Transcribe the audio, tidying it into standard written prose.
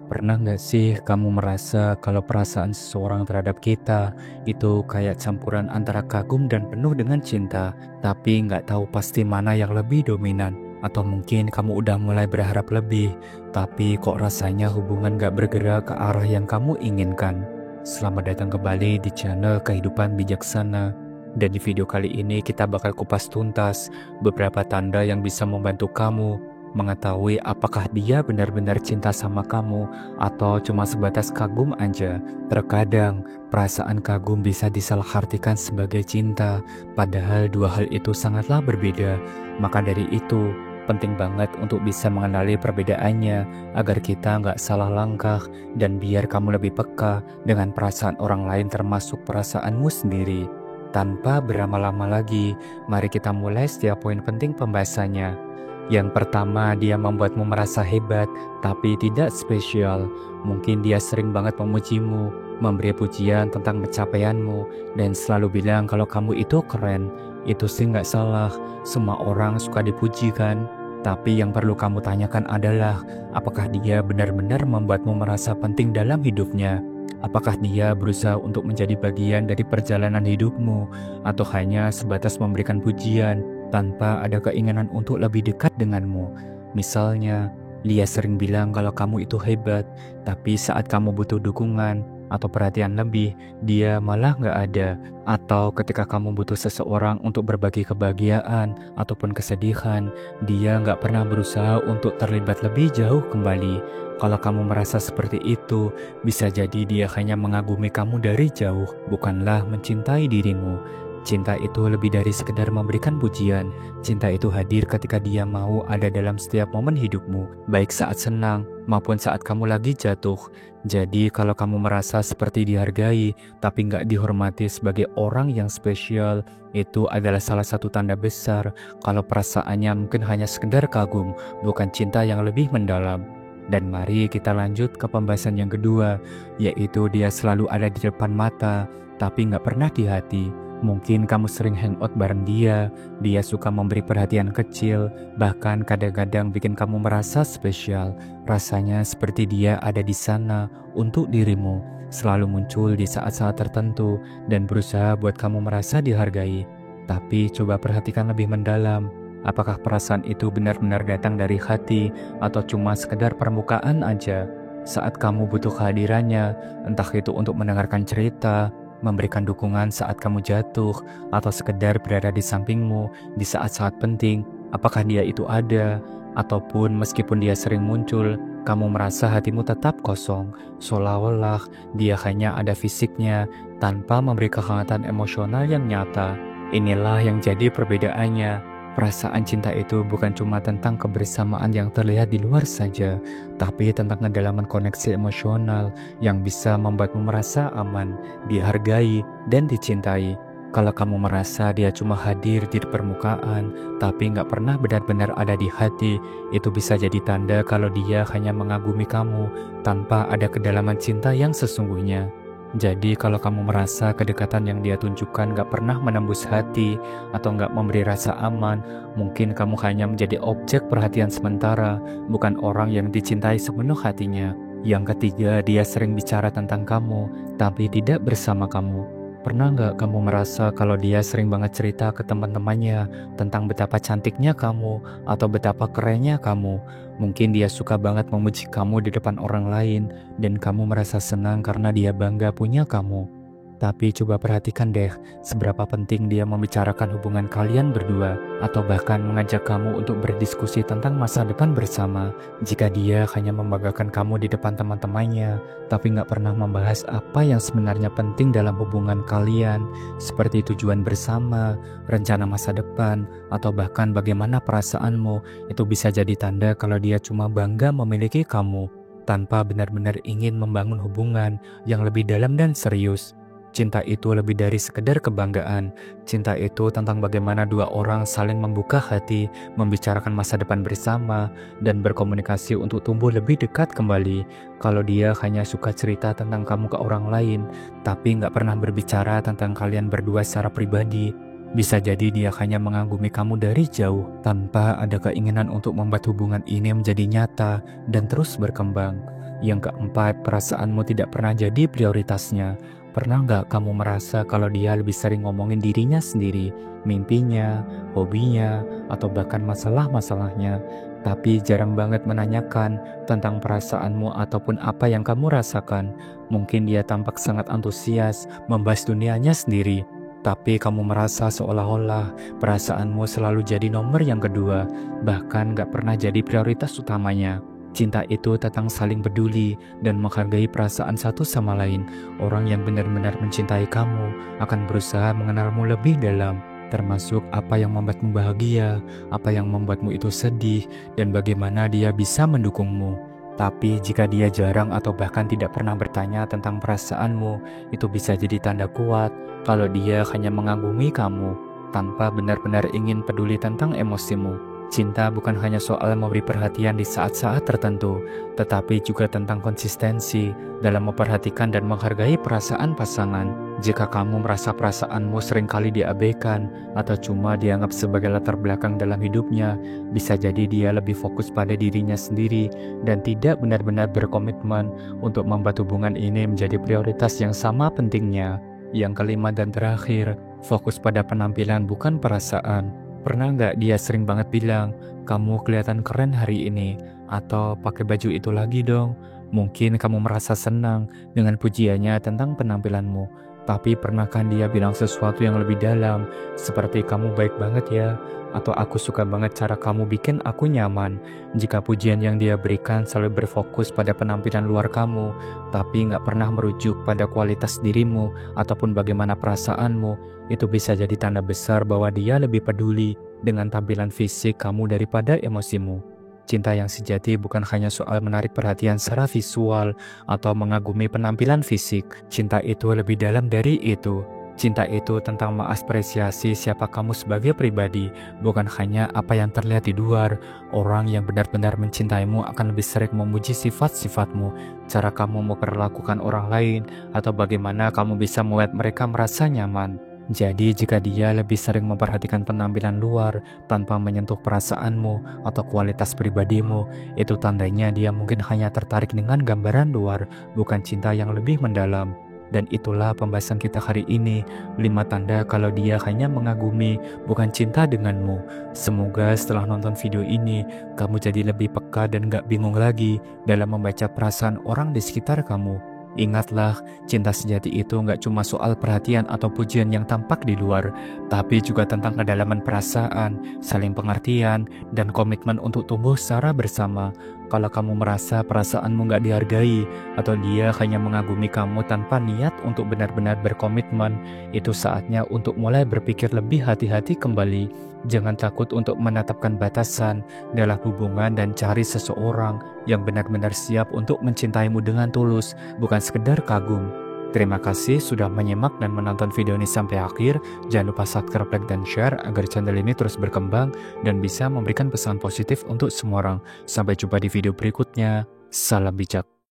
Pernah nggak sih kamu merasa kalau perasaan seseorang terhadap kita itu kayak campuran antara kagum dan penuh dengan cinta, tapi nggak tahu pasti mana yang lebih dominan? Atau mungkin kamu udah mulai berharap lebih, tapi kok rasanya hubungan nggak bergerak ke arah yang kamu inginkan? Selamat datang kembali di channel Kehidupan Bijaksana. Dan di video kali ini kita bakal kupas tuntas beberapa tanda yang bisa membantu kamu mengetahui apakah dia benar-benar cinta sama kamu atau cuma sebatas kagum aja. Terkadang perasaan kagum bisa disalahartikan sebagai cinta, padahal dua hal itu sangatlah berbeda. Maka dari itu, penting banget untuk bisa mengenali perbedaannya agar kita nggak salah langkah dan biar kamu lebih peka dengan perasaan orang lain termasuk perasaanmu sendiri. Tanpa berlama-lama lagi, mari kita mulai setiap poin penting pembahasannya. Yang pertama, dia membuatmu merasa hebat, tapi tidak spesial. Mungkin dia sering banget memujimu, memberi pujian tentang pencapaianmu, dan selalu bilang kalau kamu itu keren. Itu sih nggak salah, semua orang suka dipuji kan? Tapi yang perlu kamu tanyakan adalah, apakah dia benar-benar membuatmu merasa penting dalam hidupnya? Apakah dia berusaha untuk menjadi bagian dari perjalanan hidupmu, atau hanya sebatas memberikan pujian tanpa ada keinginan untuk lebih dekat denganmu? Misalnya, dia sering bilang kalau kamu itu hebat, tapi saat kamu butuh dukungan atau perhatian lebih, dia malah nggak ada. Atau ketika kamu butuh seseorang untuk berbagi kebahagiaan ataupun kesedihan, dia nggak pernah berusaha untuk terlibat lebih jauh kembali. Kalau kamu merasa seperti itu, bisa jadi dia hanya mengagumi kamu dari jauh, bukanlah mencintai dirimu. Cinta itu lebih dari sekedar memberikan pujian. Cinta itu hadir ketika dia mau ada dalam setiap momen hidupmu, baik saat senang maupun saat kamu lagi jatuh. Jadi kalau kamu merasa seperti dihargai, tapi nggak dihormati sebagai orang yang spesial, itu adalah salah satu tanda besar kalau perasaannya mungkin hanya sekedar kagum, bukan cinta yang lebih mendalam. Dan mari kita lanjut ke pembahasan yang kedua, yaitu dia selalu ada di depan mata, tapi nggak pernah di hati. Mungkin kamu sering hangout bareng dia suka memberi perhatian kecil, bahkan kadang-kadang bikin kamu merasa spesial. Rasanya seperti dia ada di sana untuk dirimu, selalu muncul di saat-saat tertentu dan berusaha buat kamu merasa dihargai. Tapi coba perhatikan lebih mendalam, apakah perasaan itu benar-benar datang dari hati atau cuma sekedar permukaan aja? Saat kamu butuh kehadirannya, entah itu untuk mendengarkan cerita, memberikan dukungan saat kamu jatuh, atau sekedar berada di sampingmu di saat-saat penting, apakah dia itu ada? Ataupun meskipun dia sering muncul, kamu merasa hatimu tetap kosong, seolah-olah dia hanya ada fisiknya tanpa memberi kehangatan emosional yang nyata. Inilah yang jadi perbedaannya. Perasaan cinta itu bukan cuma tentang kebersamaan yang terlihat di luar saja, tapi tentang kedalaman koneksi emosional yang bisa membuatmu merasa aman, dihargai, dan dicintai. Kalau kamu merasa dia cuma hadir di permukaan, tapi nggak pernah benar-benar ada di hati, itu bisa jadi tanda kalau dia hanya mengagumi kamu tanpa ada kedalaman cinta yang sesungguhnya. Jadi kalau kamu merasa kedekatan yang dia tunjukkan gak pernah menembus hati atau gak memberi rasa aman, mungkin kamu hanya menjadi objek perhatian sementara, bukan orang yang dicintai sepenuh hatinya. Yang ketiga, dia sering bicara tentang kamu, tapi tidak bersama kamu. Pernah gak kamu merasa kalau dia sering banget cerita ke teman-temannya tentang betapa cantiknya kamu atau betapa kerennya kamu? Mungkin dia suka banget memuji kamu di depan orang lain dan kamu merasa senang karena dia bangga punya kamu. Tapi coba perhatikan deh, seberapa penting dia membicarakan hubungan kalian berdua, atau bahkan mengajak kamu untuk berdiskusi tentang masa depan bersama. Jika dia hanya membanggakan kamu di depan teman-temannya, tapi nggak pernah membahas apa yang sebenarnya penting dalam hubungan kalian, seperti tujuan bersama, rencana masa depan, atau bahkan bagaimana perasaanmu, itu bisa jadi tanda kalau dia cuma bangga memiliki kamu, tanpa benar-benar ingin membangun hubungan yang lebih dalam dan serius. Cinta itu lebih dari sekedar kebanggaan. Cinta itu tentang bagaimana dua orang saling membuka hati, membicarakan masa depan bersama, dan berkomunikasi untuk tumbuh lebih dekat kembali. Kalau dia hanya suka cerita tentang kamu ke orang lain, tapi nggak pernah berbicara tentang kalian berdua secara pribadi, bisa jadi dia hanya mengagumi kamu dari jauh, tanpa ada keinginan untuk membuat hubungan ini menjadi nyata dan terus berkembang. Yang keempat, perasaanmu tidak pernah jadi prioritasnya. Pernah nggak kamu merasa kalau dia lebih sering ngomongin dirinya sendiri, mimpinya, hobinya, atau bahkan masalah-masalahnya, tapi jarang banget menanyakan tentang perasaanmu ataupun apa yang kamu rasakan? Mungkin dia tampak sangat antusias membahas dunianya sendiri, tapi kamu merasa seolah-olah perasaanmu selalu jadi nomor yang kedua, bahkan nggak pernah jadi prioritas utamanya. Cinta itu tentang saling peduli dan menghargai perasaan satu sama lain. Orang yang benar-benar mencintai kamu akan berusaha mengenalmu lebih dalam, termasuk apa yang membuatmu bahagia, apa yang membuatmu itu sedih, dan bagaimana dia bisa mendukungmu. Tapi jika dia jarang atau bahkan tidak pernah bertanya tentang perasaanmu, itu bisa jadi tanda kuat kalau dia hanya mengagumi kamu tanpa benar-benar ingin peduli tentang emosimu. Cinta bukan hanya soal memberi perhatian di saat-saat tertentu, tetapi juga tentang konsistensi dalam memperhatikan dan menghargai perasaan pasangan. Jika kamu merasa perasaanmu seringkali diabaikan atau cuma dianggap sebagai latar belakang dalam hidupnya, bisa jadi dia lebih fokus pada dirinya sendiri dan tidak benar-benar berkomitmen untuk membuat hubungan ini menjadi prioritas yang sama pentingnya. Yang kelima dan terakhir, fokus pada penampilan bukan perasaan. Pernah nggak dia sering banget bilang, kamu kelihatan keren hari ini, atau pakai baju itu lagi dong. Mungkin kamu merasa senang dengan pujiannya tentang penampilanmu, tapi pernahkah dia bilang sesuatu yang lebih dalam, seperti kamu baik banget ya, atau aku suka banget cara kamu bikin aku nyaman. Jika pujian yang dia berikan selalu berfokus pada penampilan luar kamu, tapi nggak pernah merujuk pada kualitas dirimu ataupun bagaimana perasaanmu, itu bisa jadi tanda besar bahwa dia lebih peduli dengan tampilan fisik kamu daripada emosimu. Cinta yang sejati bukan hanya soal menarik perhatian secara visual atau mengagumi penampilan fisik. Cinta itu lebih dalam dari itu. Cinta itu tentang mengapresiasi siapa kamu sebagai pribadi, bukan hanya apa yang terlihat di luar. Orang yang benar-benar mencintaimu akan lebih sering memuji sifat-sifatmu, cara kamu memperlakukan orang lain, atau bagaimana kamu bisa membuat mereka merasa nyaman. Jadi jika dia lebih sering memperhatikan penampilan luar tanpa menyentuh perasaanmu atau kualitas pribadimu, itu tandanya dia mungkin hanya tertarik dengan gambaran luar, bukan cinta yang lebih mendalam. Dan itulah pembahasan kita hari ini, 5 tanda kalau dia hanya mengagumi, bukan cinta denganmu. Semoga setelah nonton video ini, kamu jadi lebih peka dan gak bingung lagi dalam membaca perasaan orang di sekitar kamu. Ingatlah, cinta sejati itu nggak cuma soal perhatian atau pujian yang tampak di luar, tapi juga tentang kedalaman perasaan, saling pengertian, dan komitmen untuk tumbuh secara bersama. Kalau kamu merasa perasaanmu nggak dihargai, atau dia hanya mengagumi kamu tanpa niat untuk benar-benar berkomitmen, itu saatnya untuk mulai berpikir lebih hati-hati kembali. Jangan takut untuk menetapkan batasan dalam hubungan dan cari seseorang yang benar-benar siap untuk mencintaimu dengan tulus, bukan sekedar kagum. Terima kasih sudah menyimak dan menonton video ini sampai akhir. Jangan lupa subscribe, like, dan share agar channel ini terus berkembang dan bisa memberikan pesan positif untuk semua orang. Sampai jumpa di video berikutnya. Salam bijak.